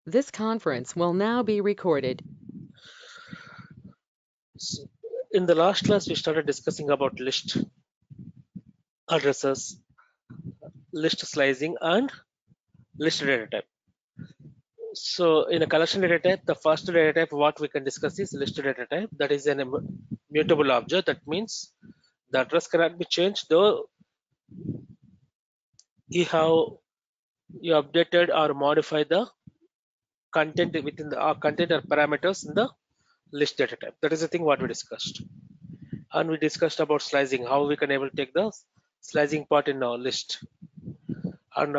This conference will now be recorded. So, in the last class, we started discussing about list addresses, list slicing, and list data type. So, in a collection data type, the first data type what we can discuss is list data type. That is an immutable object. That means the address cannot be changed, though you have you updated or modified the content within the content or parameters in the list data type. That is the thing what we discussed. And we discussed about slicing, how we can able to take the slicing part in our list, and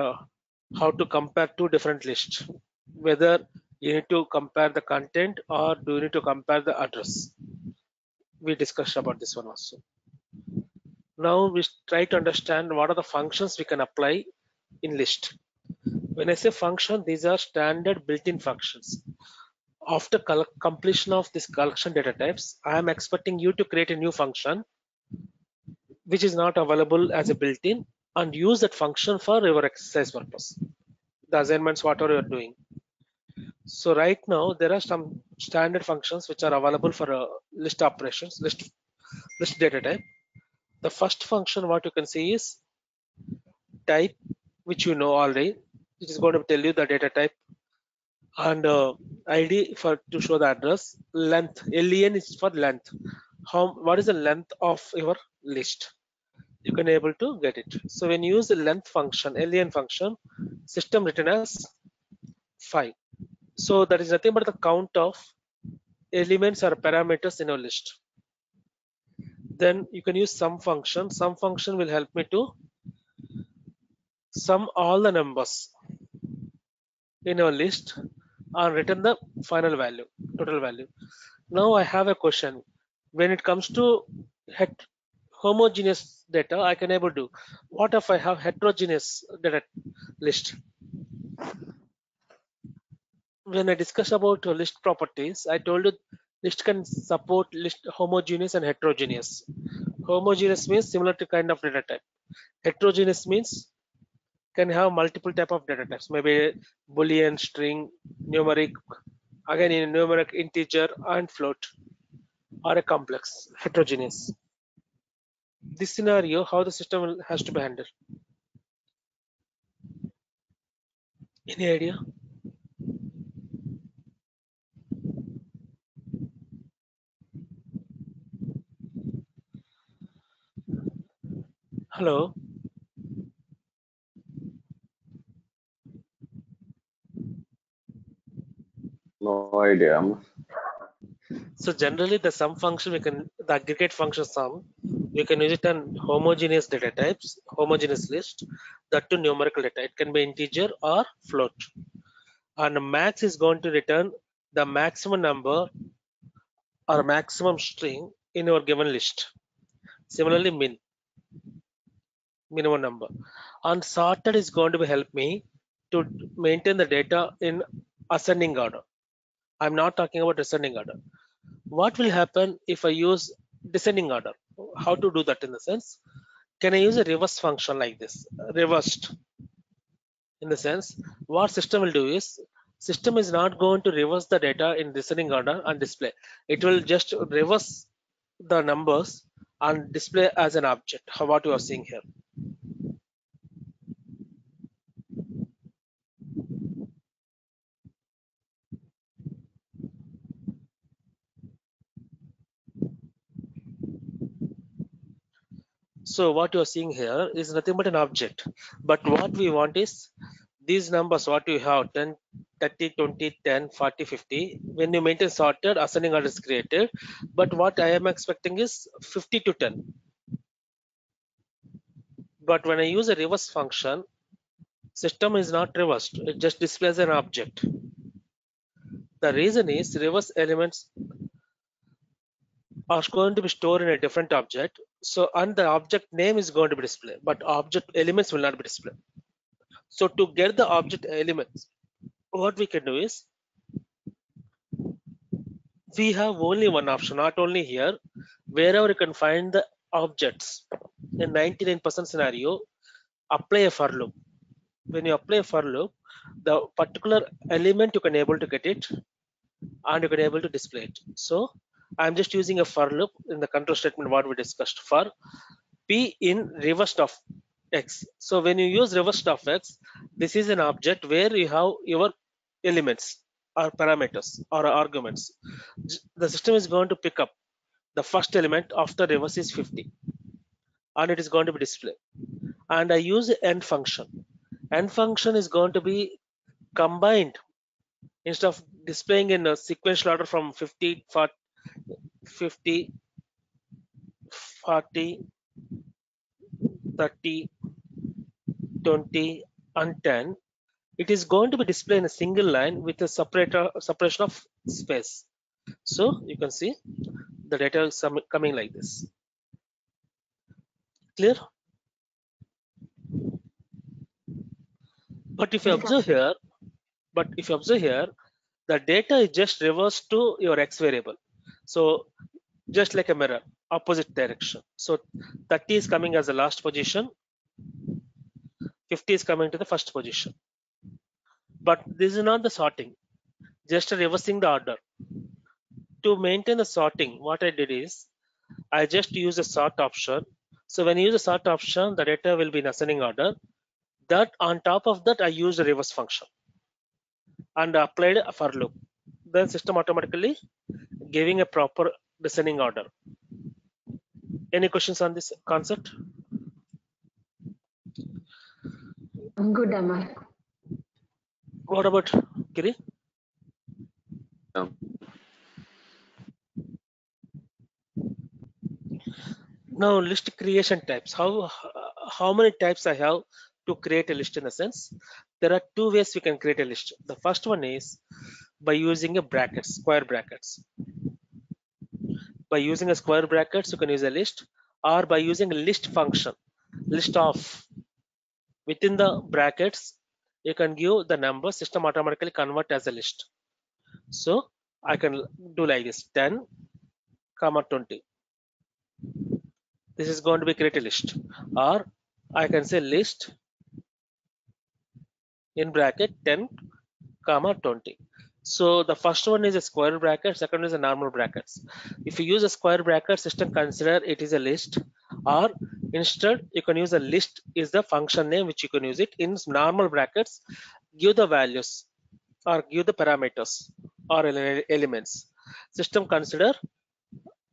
how to compare two different lists, whether you need to compare the content or do you need to compare the address. We discussed about this one also. Now we try to understand what are the functions we can apply in list. When I say function, these are standard built-in functions. After completion of this collection data types, I am expecting you to create a new function which is not available as a built-in, and use that function for your exercise purpose, the assignments whatever you are doing. So right now there are some standard functions which are available for list operations, list data type. The first function what you can see is type, which you know already. It is going to tell you the data type, and id for to show the address. Length, len is for length. What is the length of your list? You can able to get it. So when you use the length function, len function, system written as 5. So that is nothing but the count of elements or parameters in your list. Then you can use sum function. Sum function will help me to sum all the numbers in your list and return the final value, total value. Now I have a question. When it comes to homogeneous data, I can able to. What if I have heterogeneous data list? When I discuss about list properties, I told you list can support list homogeneous and heterogeneous. Homogeneous means similar to kind of data type. Heterogeneous means can have multiple type of data types, maybe boolean, string, numeric, again in numeric, integer, and float, or a complex heterogeneous. This scenario, how the system has to be handled. Any idea? Hello. No idea. So generally, the sum function the aggregate function sum, we can use it on homogeneous data types, homogeneous list, that to numerical data. It can be integer or float. And max is going to return the maximum number or maximum string in your given list. Similarly, minimum number. And sorted is going to be help me to maintain the data in ascending order. I'm not talking about descending order. What will happen if I use descending order? How to do that in the sense? Can I use a reverse function like this? Reversed in the sense, what system will do is system is not going to reverse the data in descending order and display. It will just reverse the numbers and display as an object. How what you are seeing here. So what you are seeing here is nothing but an object. But what we want is these numbers, what you have 10, 30, 20, 10, 40, 50. When you maintain sorted, ascending order is created. But what I am expecting is 50 to 10. But when I use a reverse function, system is not reversed. It just displays an object. The reason is reverse elements are going to be stored in a different object. So, and the object name is going to be displayed, but object elements will not be displayed. So to get the object elements, what we can do is we have only one option, not only here, wherever you can find the objects. In 99% scenario, apply a for loop. when you apply a for loop, the particular element you can able to get it and you can able to display it. So I'm just using a for loop in the control statement what we discussed for p in reversed of x. So when you use reversed of x, this is an object where you have your elements or parameters or arguments. The system is going to pick up the first element after reverse is 50 and it is going to be displayed. And I use end function. End function is going to be combined instead of displaying in a sequential order from 50, 40, 30, 20 and 10, it is going to be displayed in a single line with a separation of space. So you can see the data is coming like this. Clear? But if you observe here, the data is just reversed to your x variable. So just like a mirror, opposite direction. So 30 is coming as the last position, 50 is coming to the first position. But this is not the sorting, just reversing the order. To maintain the sorting, what I did is I just use a sort option. So when you use a sort option, the data will be in ascending order. That on top of that, I used a reverse function and applied a for loop. Then system automatically giving a proper descending order. Any questions on this concept? Good, Amar. What about Giri? Yeah. Now list creation types. How many types I have to create a list in a sense? There are two ways we can create a list. The first one is by using a brackets, square brackets. By using a square brackets, you can use a list, or by using a list function, list of. Within the brackets, you can give the number, system automatically convert as a list. So I can do like this, 10, 20. This is going to be create a list, or I can say list in bracket 10, 20. So the first one is a square bracket, second one is a normal brackets. If you use a square bracket, system consider it is a list, or instead you can use a list is the function name which you can use it in normal brackets, give the values or give the parameters or elements. System consider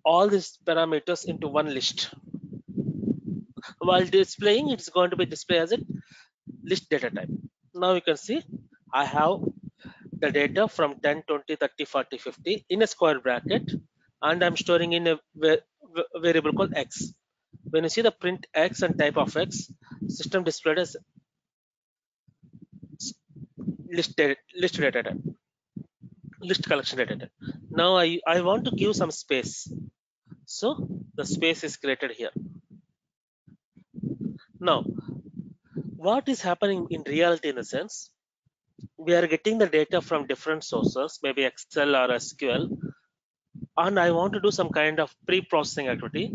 all these parameters into one list. While displaying, it's going to be displayed as a list data type. Now you can see I have the data from 10, 20, 30, 40, 50 in a square bracket, and I'm storing in a variable called x. When you see the print x and type of x, system displayed as list data type, list collection data type. Now I want to give some space, so the space is created here. Now what is happening in reality in a sense, we are getting the data from different sources, maybe Excel or SQL, and I want to do some kind of pre-processing activity,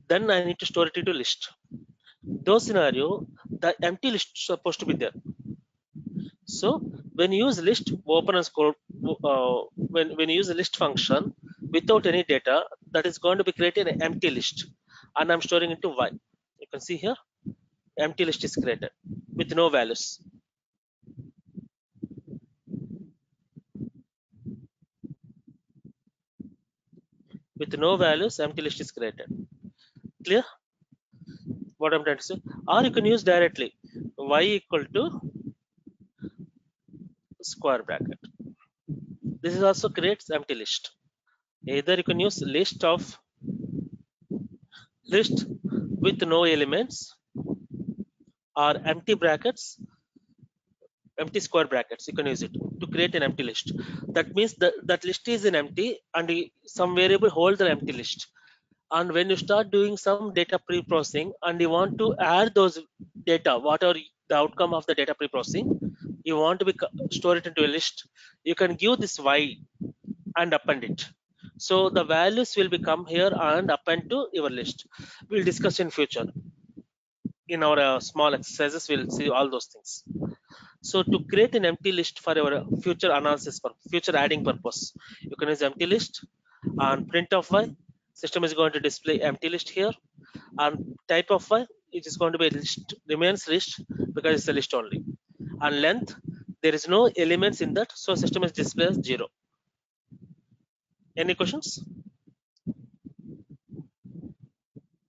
then I need to store it into list. Those scenario, the empty list is supposed to be there. So when you use list, open and scroll, when you use a list function without any data, that is going to be created an empty list, and I'm storing into Y. You can see here, empty list is created with no values. With no values, empty list is created. Clear what I'm trying to say? Or you can use directly y equal to square bracket. This is also creates empty list. Either you can use list with no elements, or empty brackets, empty square brackets. You can use it to create an empty list. That means that list is an empty, and some variable hold the empty list. And when you start doing some data pre-processing and you want to add those data, what are the outcome of the data pre-processing, you want to store it into a list, you can give this y and append it. So the values will become here and append to your list. We'll discuss in future. in our small exercises, we'll see all those things. So to create an empty list for your future analysis, for future adding purpose, you can use empty list and print of y. System is going to display empty list here, and type of y, it is going to be list, remains list because it's a list only. And length, there is no elements in that, so system is displays 0. Any questions?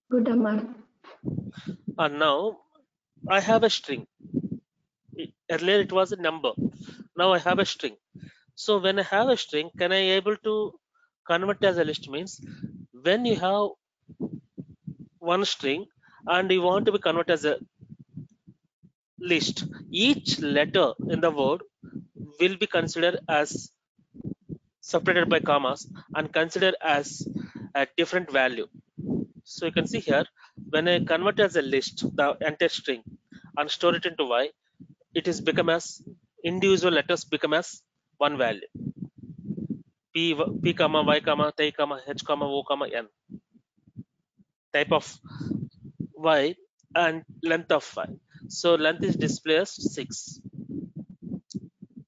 Good, Amar. And now I have a string. Earlier it was a number. Now I have a string. So when I have a string, can I able to convert as a list? Means when you have one string and you want to be converted as a list, each letter in the word will be considered as separated by commas and considered as a different value. So you can see here, when I convert as a list the entire string and store it into y, it is become as individual letters become as one value. P, comma, y, comma, t, comma, h, comma, o, comma, n. Type of y and length of y. So length is displayed as 6.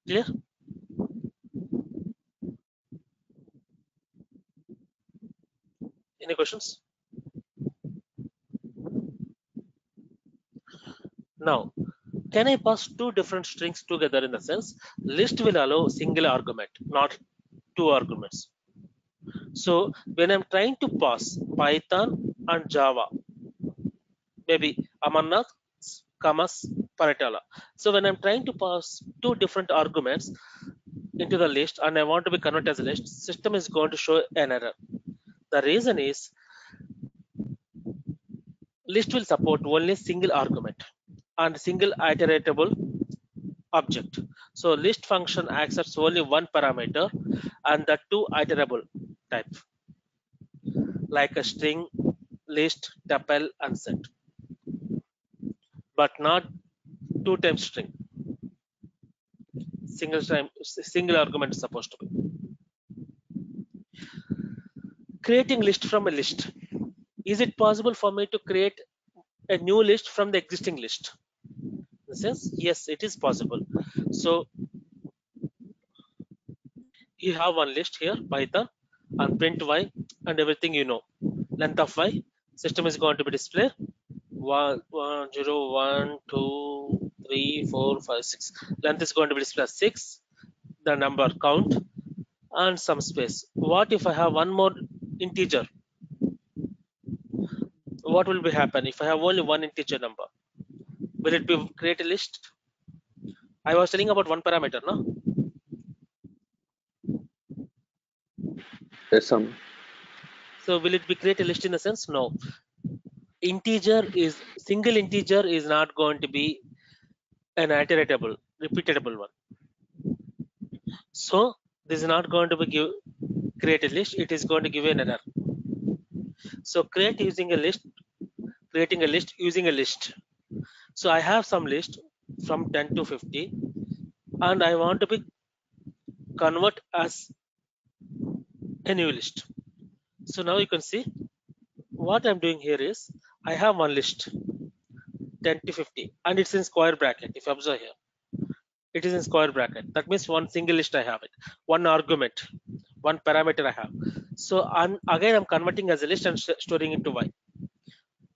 Clear? Any questions? Now, can I pass two different strings together? In the sense, list will allow single argument, not two arguments. So when I'm trying to pass Python and Java, maybe Amarnath, commas, Paratala. So when I'm trying to pass two different arguments into the list and I want to be converted as a list, system is going to show an error. The reason is list will support only single argument and single iteratable object. So list function accepts only one parameter and the two iterable type, like a string, list, tuple, and set, but not two times string. Single argument is supposed to be. Creating list from a list. Is it possible for me to create a new list from the existing list? In the sense, yes, it is possible. So you have one list here, Python, and print y and everything you know. Length of y, system is going to be display 1, 0, 1, 2, 3, 4, 5, 6. Length is going to be displayed 6, the number count, and some space. What if I have one more integer? What will be happen if I have only one integer number? Will it be create a list? I was telling about one parameter, no? Yes, So will it be create a list in the sense? No. Single integer is not going to be an iteratable, repeatable one. So this is not going to be create a list. It is going to give an error. So creating a list using a list. So I have some list from 10 to 50, and I want to be convert as a new list. So now you can see what I'm doing here is I have one list 10 to 50 and it's in square bracket. If you observe here, it is in square bracket. That means one single list I have it, one argument, one parameter I have. So again I'm converting as a list and storing into y.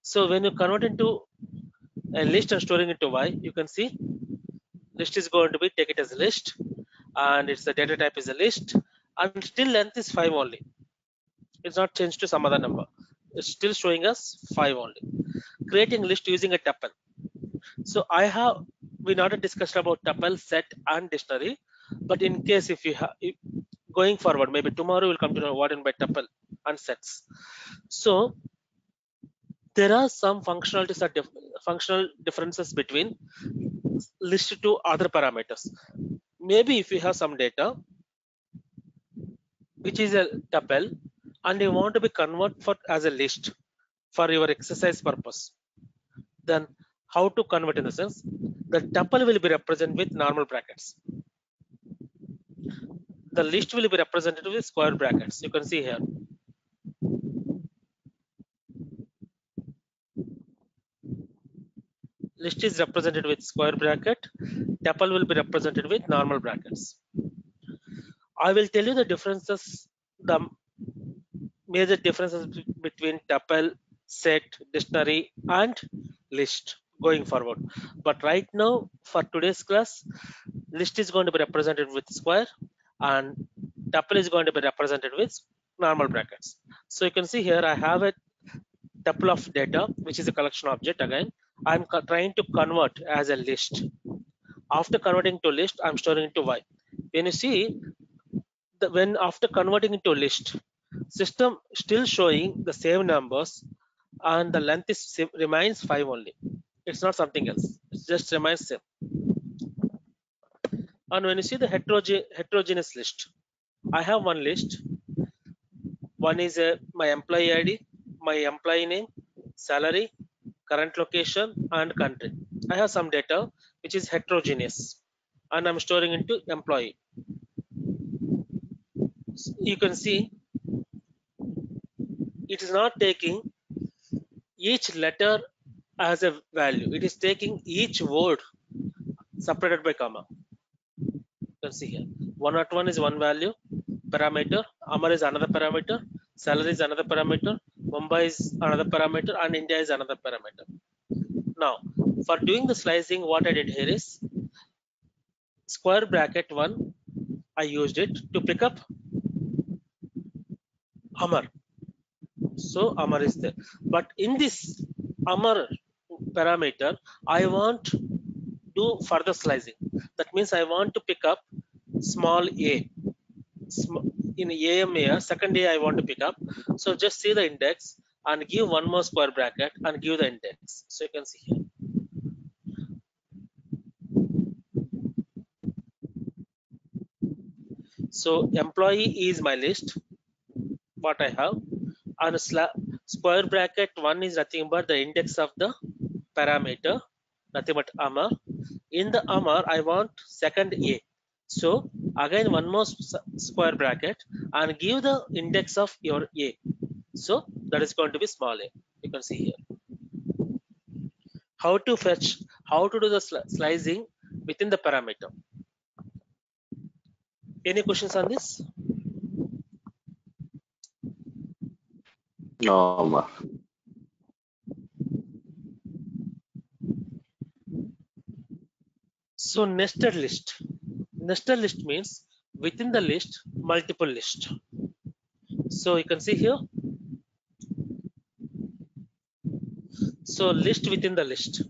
So when you convert into a list and storing into y, you can see list is going to be take it as a list and it's the data type is a list and still length is 5 only. It's not changed to some other number. It's still showing us 5 only. Creating list using a tuple. So we not discussed about tuple, set, and dictionary. But in case if you have going forward, maybe tomorrow we'll come to know what in by tuple and sets. So there are some functionalities or functional differences between list to other parameters. Maybe if you have some data which is a tuple and you want to be convert as a list for your exercise purpose, then how to convert in the sense the tuple will be represented with normal brackets. The list will be represented with square brackets. You can see here. list is represented with square bracket, tuple will be represented with normal brackets. I will tell you the differences, the major differences between tuple, set, dictionary, and list going forward. But right now, for today's class, list is going to be represented with square and tuple is going to be represented with normal brackets. So you can see here I have a tuple of data, which is a collection object. Again, I'm trying to convert as a list. After converting to list, I'm storing into y. When you see, when after converting into list, system still showing the same numbers and the length is remains 5 only. It's not something else. It just remains same. And when you see the heterogeneous list, I have one list. One is my employee ID, my employee name, salary, current location, and country. I have some data which is heterogeneous, and I'm storing into employee. You can see it is not taking each letter as a value. It is taking each word separated by comma. You can see here 101 is one value parameter, Amar is another parameter, salary is another parameter, Mumbai is another parameter, and India is another parameter. Now, for doing the slicing, what I did here is square bracket 1, I used it to pick up Amar. So Amar is there. But in this Amar parameter, I want do further slicing. That means I want to pick up small a. In AMA, second A I want to pick up. So just see the index and give one more square bracket and give the index. So you can see here. So employee is my list, what I have, and square bracket 1 is nothing but the index of the parameter, nothing but Amar. In the Amar, I want second A. So again one more square bracket and give the index of your A. So that is going to be small a. You can see here. How to fetch, how to do the slicing within the parameter. Any questions on this? No, Mark. So nested list. Nested list means within the list, multiple list. So you can see here. So list within the list.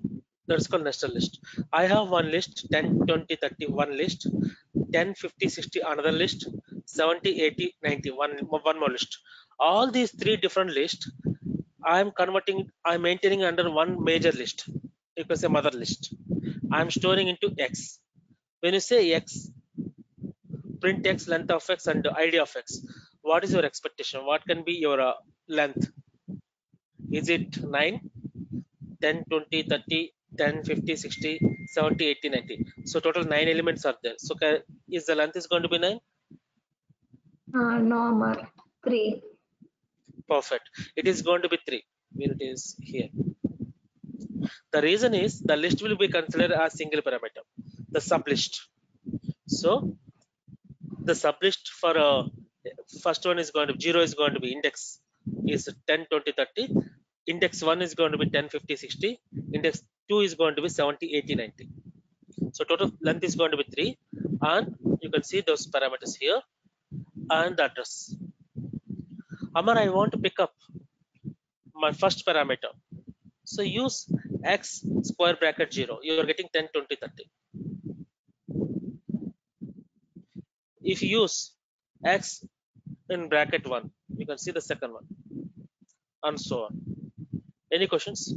That's called nested list. I have one list, 10, 20, 30, one list, 10, 50, 60, another list, 70, 80, 90, one more list. All these three different lists, I'm maintaining under one major list. You can say mother list. I'm storing into X. When you say X, print X, length of X, and ID of X. What is your expectation? What can be your length? Is it 9, 10, 20, 30, 10, 50, 60, 70, 80, 90? So total 9 elements are there. So is the length is going to be 9? No, Amar. 3. Perfect. It is going to be 3. Where it is here. The reason is the list will be considered as single parameter, the sublist. So the sublist for first one is going to be 0 is going to be index is 10, 20, 30. Index 1 is going to be 10, 50, 60. Index 2 is going to be 70, 80, 90. So total length is going to be 3. And you can see those parameters here and the address. Amar, I want to pick up my first parameter. So use X square bracket 0. You are getting 10, 20, 30. If you use X in bracket 1, you can see the second one and so on. Any questions?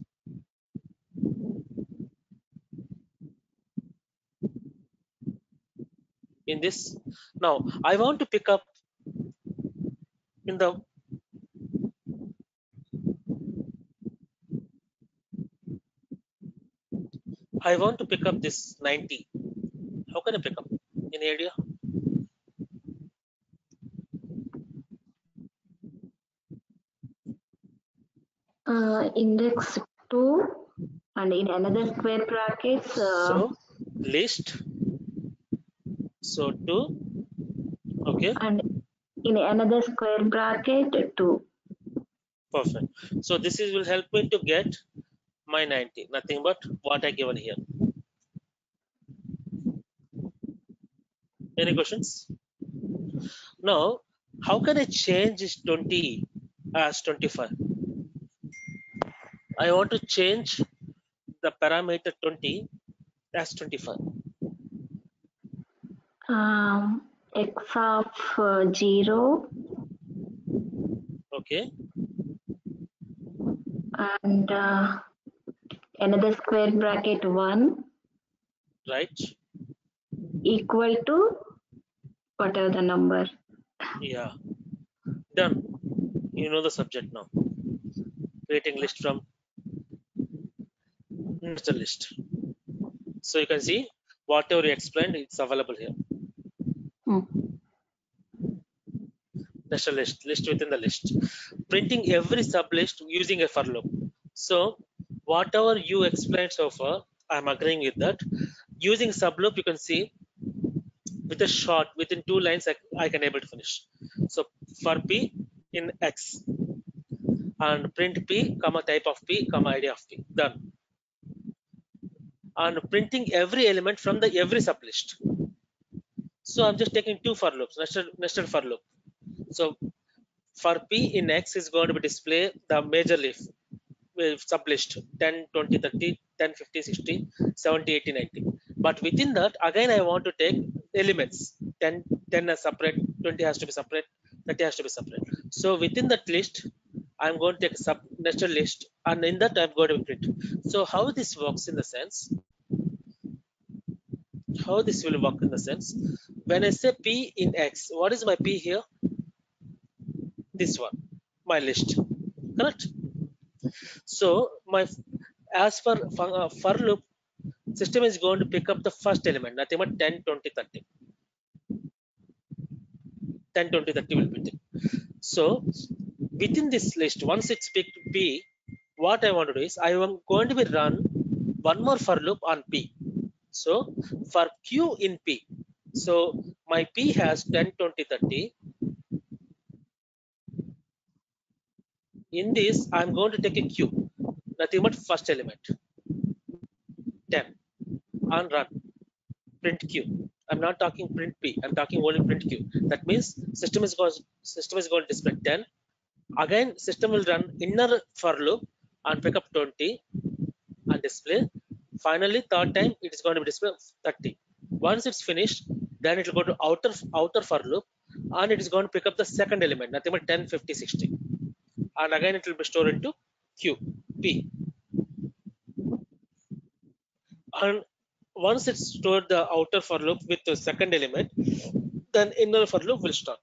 In this? Now, I want to pick up in the I want to pick up this 90. How can I pick up? Any idea? Index 2 And in another square brackets, So list, so 2, okay, and in another square bracket 2. perfect. So this is will help me to get my 90, nothing but what I given here. Any questions? Now, how can I change this 20 as 25? I want to change the parameter 20 as 25. X of 0 Okay, and another square bracket 1 right? equal to whatever the number. Yeah, done. You know the subject now. Creating list from nested list. So you can see whatever you explained, it's available here. Nested list within the list. Printing every sublist using a for loop. So whatever you explained so far, I'm agreeing with that. Using sub loop, you can see with a short within 2 lines I can able to finish. So for p in x and print p comma type of p comma id of p, done. And printing every element from the every sublist. So I'm just taking 2 for loops, nested for loop. So for p in x is going to be display the major leaf sublist 10 20 30 10 50 60 70 80 90. But within that again I want to take elements 10 as separate, 20 has to be separate, 30 has to be separate. So within that list I'm going to take a sub nested list, and in that I'm going to print. So how this works in the sense, how this will work in the sense, when I say p in x, what is my p here? This one, my list, correct? So my as for loop, system is going to pick up the first element, nothing but 10 20 30. 10 20 30 will be there. So within this list, once it's picked p, what I want to do is I am going to be run one more for loop on p. So for q in p, so my p has 10 20 30. In this I'm going to take a q, nothing but first element 10, and run print q. I'm not talking print p, I'm talking only print q. That means system is going to display 10. Again system will run inner for loop and pick up 20 and display. Finally third time it is going to be display 30. Once it's finished, then it will go to outer for loop and it is going to pick up the second element, nothing but 10 50 60, and again it will be stored into q p. And once it's stored the outer for loop with the second element, then inner for loop will start.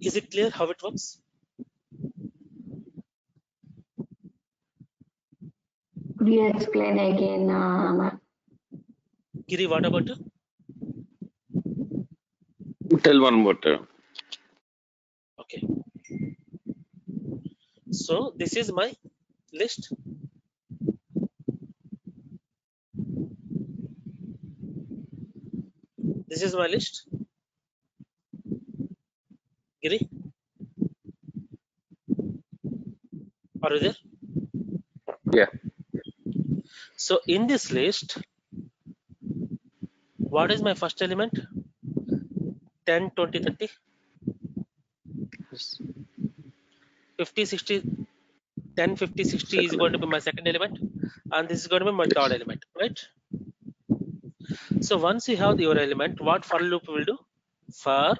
Is it clear how it works? Will you explain again, Amar? Giri, what about you? Tell one more time. Okay. So this is my list. This is my list. Giri, are you there? Yeah. So in this list, what is my first element? 10, 20, 30, 50, 60, 10, 50, 60 is going to be my second element, and this is going to be my third element, right? So once you have your element, what for loop will do? For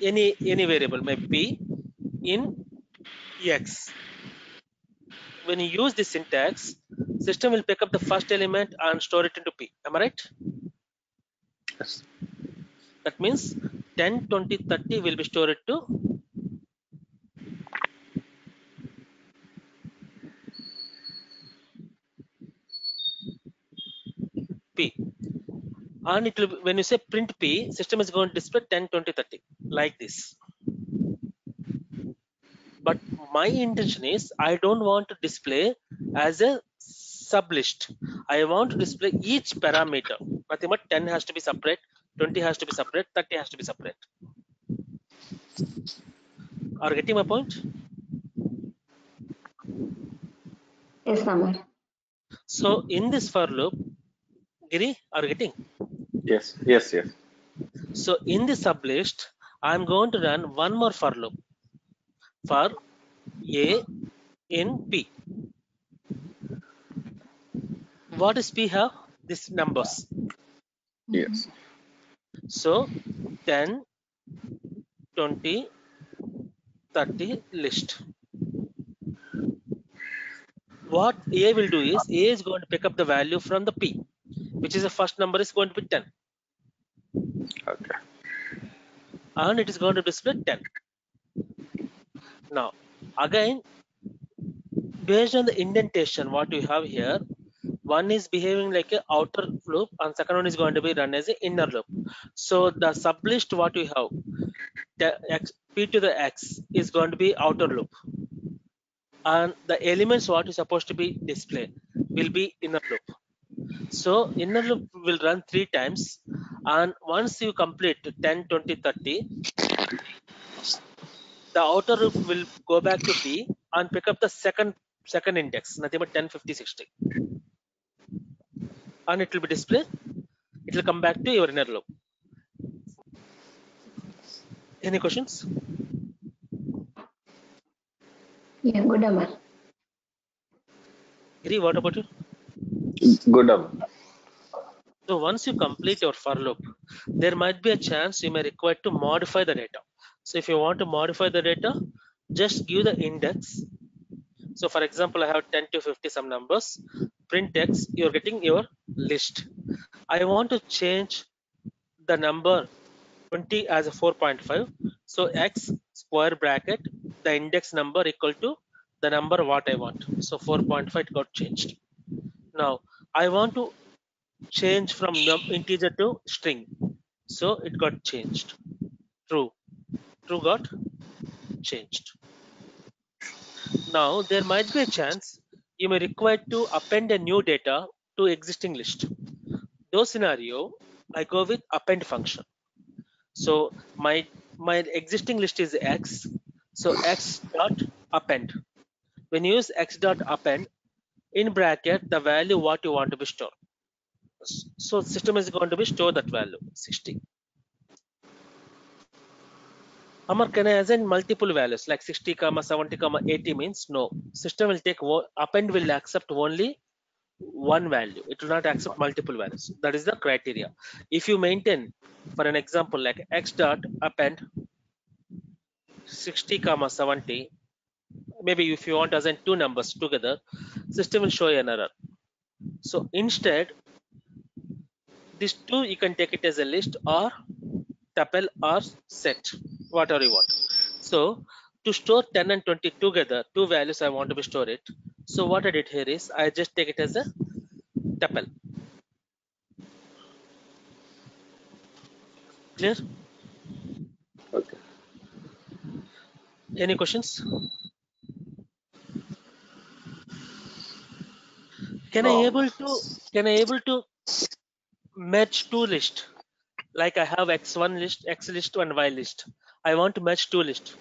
any variable, maybe p in x. When you use this syntax, system will pick up the first element and store it into p. Am I right? Yes. That means 10, 20, 30 will be stored to p. And it will, when you say print p, system is going to display 10, 20, 30 like this. But my intention is I don't want to display as a sublist. I want to display each parameter. Nothing but 10 has to be separate, 20 has to be separate, 30 has to be separate. Are you getting my point? Yes, Amar. So in this for loop, Giri, are you getting? Yes. Yes. Yes. So in the sublist, I'm going to run one more for loop for A in P. What does P have? These numbers. Yes. So 10, 20, 30 list. What A will do is A is going to pick up the value from the P, which is the first number is going to be 10. Okay. And it is going to display 10. Now, again, based on the indentation, what you have here, one is behaving like an outer loop and second one is going to be run as an inner loop. So the sublist what you have, the x, P to the X is going to be outer loop. And the elements what is supposed to be displayed will be inner loop. So inner loop will run 3 times, and once you complete 10, 20, 30, the outer loop will go back to P and pick up the second index, nothing but 10, 50, 60. And it will be displayed, it will come back to your inner loop. Any questions? Yeah, good, Amar. Giri, what about you? Good. So once you complete your for loop, there might be a chance you may require to modify the data. So if you want to modify the data, just give the index. So for example, I have 10 to 50 some numbers. Print X, you're getting your list. I want to change the number 20 as a 4.5. So X square bracket, the index number equal to the number what I want. So 4.5 got changed. Now I want to change from integer to string. So it got changed. True. True got changed. Now there might be a chance you may require to append a new data to existing list. Those scenario, I go with append function. So my existing list is X. So X dot append. When you use X dot append, in bracket the value what you want to be stored. So system is going to be store that value 60. Amar, can I assign multiple values like 60, 70, 80 means no. System will take append will accept only one value. It will not accept multiple values. That is the criteria. If you maintain, for an example, like X dot append 60, 70, maybe if you want to assign two numbers together, system will show you an error. So instead, these two you can take it as a list or tuple or set, whatever you want. So to store 10 and 20 together, two values I want to be store it. So what I did here is I just take it as a tuple. Clear? Okay. Any questions? Can I able to merge two lists? Like I have X1 list, X list, and Y list. I want to merge two lists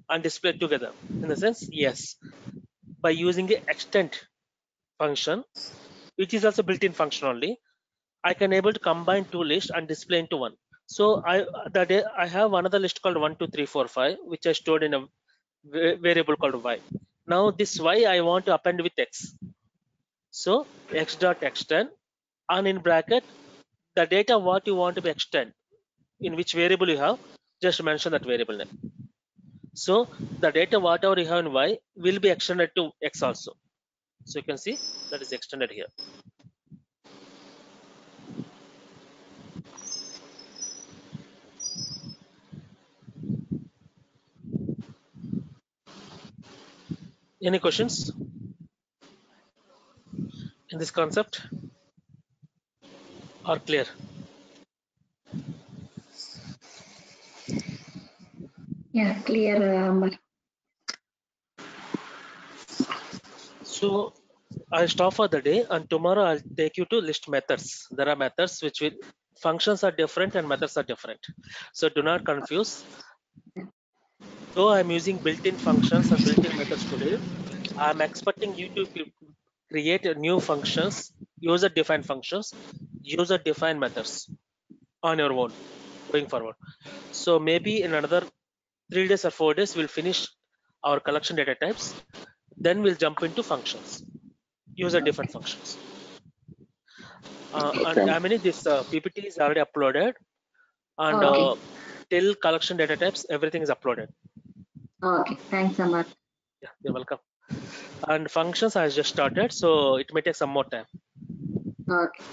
and display together. In the sense, yes, by using the extend function, which is also built-in function only, I can able to combine two lists and display into one. So I have another list called 1, 2, 3, 4, 5, which I stored in a variable called Y. Now this Y I want to append with X. So X dot extend, and in bracket the data what you want to be extend, in which variable you have, just mention that variable name. So the data whatever you have in Y will be extended to X also. So you can see that is extended here. Any questions in this concept or clear? Yeah, clear, Amar. So I'll stop for the day, and tomorrow I'll take you to list methods. There are methods which will functions are different and methods are different. So do not confuse. Though I'm using built-in functions and built-in methods today, I'm expecting you to create a new functions, user-defined functions, user-defined methods on your own going forward. So maybe in another 3 days or 4 days, we'll finish our collection data types. Then we'll jump into functions, user-defined functions. And Okay. I mean, this PPT is already uploaded, and Okay. till collection data types, everything is uploaded. Okay. Thanks a lot. Yeah, you're welcome. And functions I just started, so it may take some more time. Okay.